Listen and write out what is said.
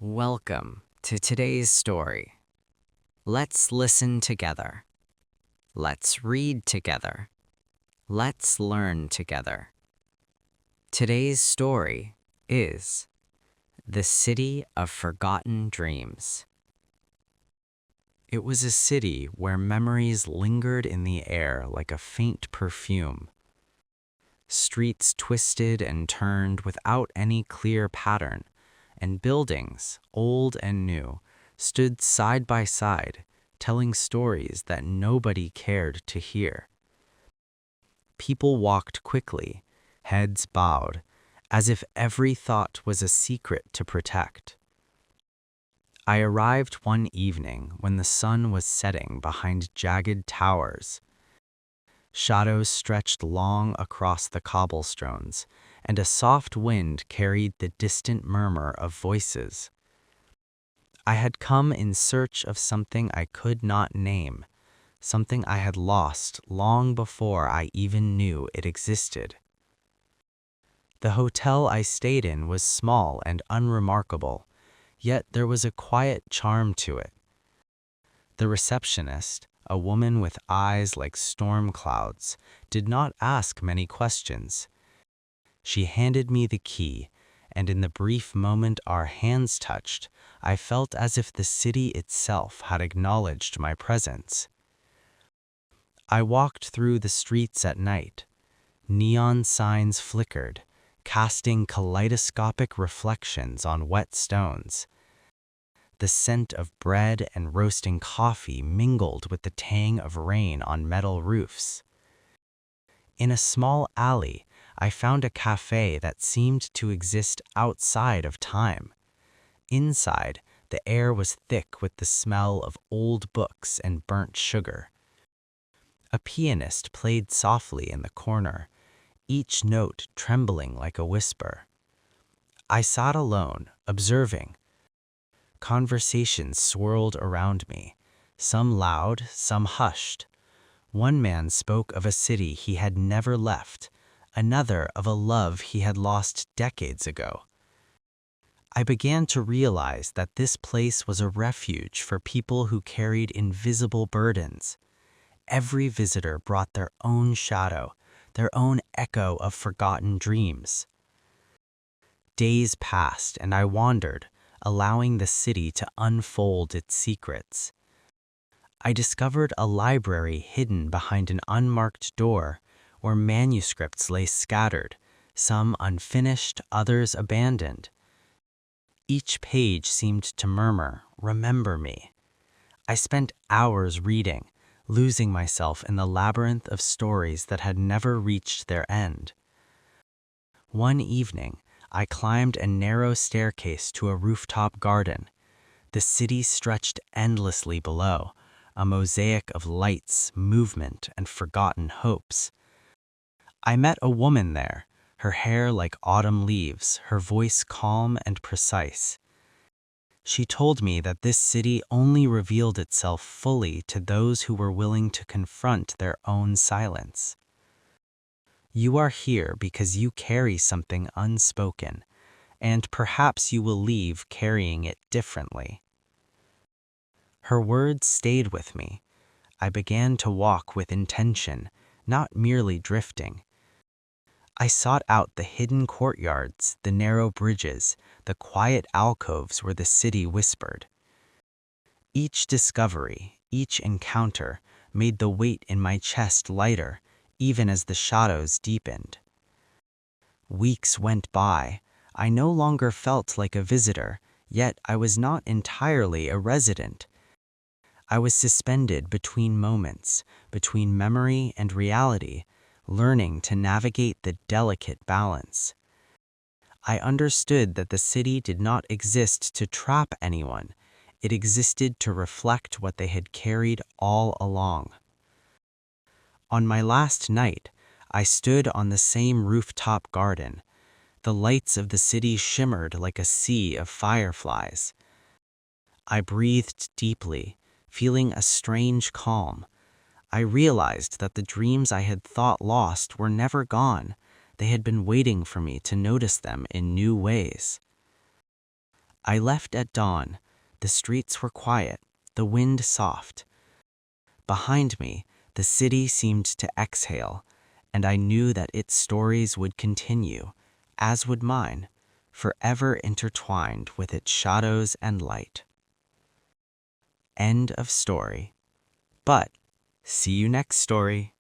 Welcome to today's story. Let's listen together. Let's read together. Let's learn together. Today's story is The City of Forgotten Dreams. It was a city where memories lingered in the air like a faint perfume. Streets twisted and turned without any clear pattern, and buildings, old and new, stood side by side, telling stories that nobody cared to hear. People walked quickly, heads bowed, as if every thought was a secret to protect. I arrived one evening when the sun was setting behind jagged towers. Shadows stretched long across the cobblestones, and a soft wind carried the distant murmur of voices. I had come in search of something I could not name, something I had lost long before I even knew it existed. The hotel I stayed in was small and unremarkable, yet there was a quiet charm to it. The receptionist, a woman with eyes like storm clouds, did not ask many questions. She handed me the key, and in the brief moment our hands touched, I felt as if the city itself had acknowledged my presence. I walked through the streets at night. Neon signs flickered, casting kaleidoscopic reflections on wet stones. The scent of bread and roasting coffee mingled with the tang of rain on metal roofs. In a small alley, I found a cafe that seemed to exist outside of time. Inside, the air was thick with the smell of old books and burnt sugar. A pianist played softly in the corner, each note trembling like a whisper. I sat alone, observing. Conversations swirled around me, some loud, some hushed. One man spoke of a city he had never left, another of a love he had lost decades ago. I began to realize that this place was a refuge for people who carried invisible burdens. Every visitor brought their own shadow, their own echo of forgotten dreams. Days passed and I wandered, allowing the city to unfold its secrets. I discovered a library hidden behind an unmarked door, where manuscripts lay scattered, some unfinished, others abandoned. Each page seemed to murmur, "Remember me." I spent hours reading, losing myself in the labyrinth of stories that had never reached their end. One evening, I climbed a narrow staircase to a rooftop garden. The city stretched endlessly below, a mosaic of lights, movement, and forgotten hopes. I met a woman there, her hair like autumn leaves, her voice calm and precise. She told me that this city only revealed itself fully to those who were willing to confront their own silence. You are here because you carry something unspoken, and perhaps you will leave carrying it differently. Her words stayed with me. I began to walk with intention, not merely drifting. I sought out the hidden courtyards, the narrow bridges, the quiet alcoves where the city whispered. Each discovery, each encounter, made the weight in my chest lighter, even as the shadows deepened. Weeks went by. I no longer felt like a visitor, yet I was not entirely a resident. I was suspended between moments, between memory and reality, learning to navigate the delicate balance. I understood that the city did not exist to trap anyone. It existed to reflect what they had carried all along. On my last night, I stood on the same rooftop garden. The lights of the city shimmered like a sea of fireflies. I breathed deeply, feeling a strange calm. I realized that the dreams I had thought lost were never gone. They had been waiting for me to notice them in new ways. I left at dawn. The streets were quiet, the wind soft. Behind me, the city seemed to exhale, and I knew that its stories would continue, as would mine, forever intertwined with its shadows and light. End of story. But see you next story.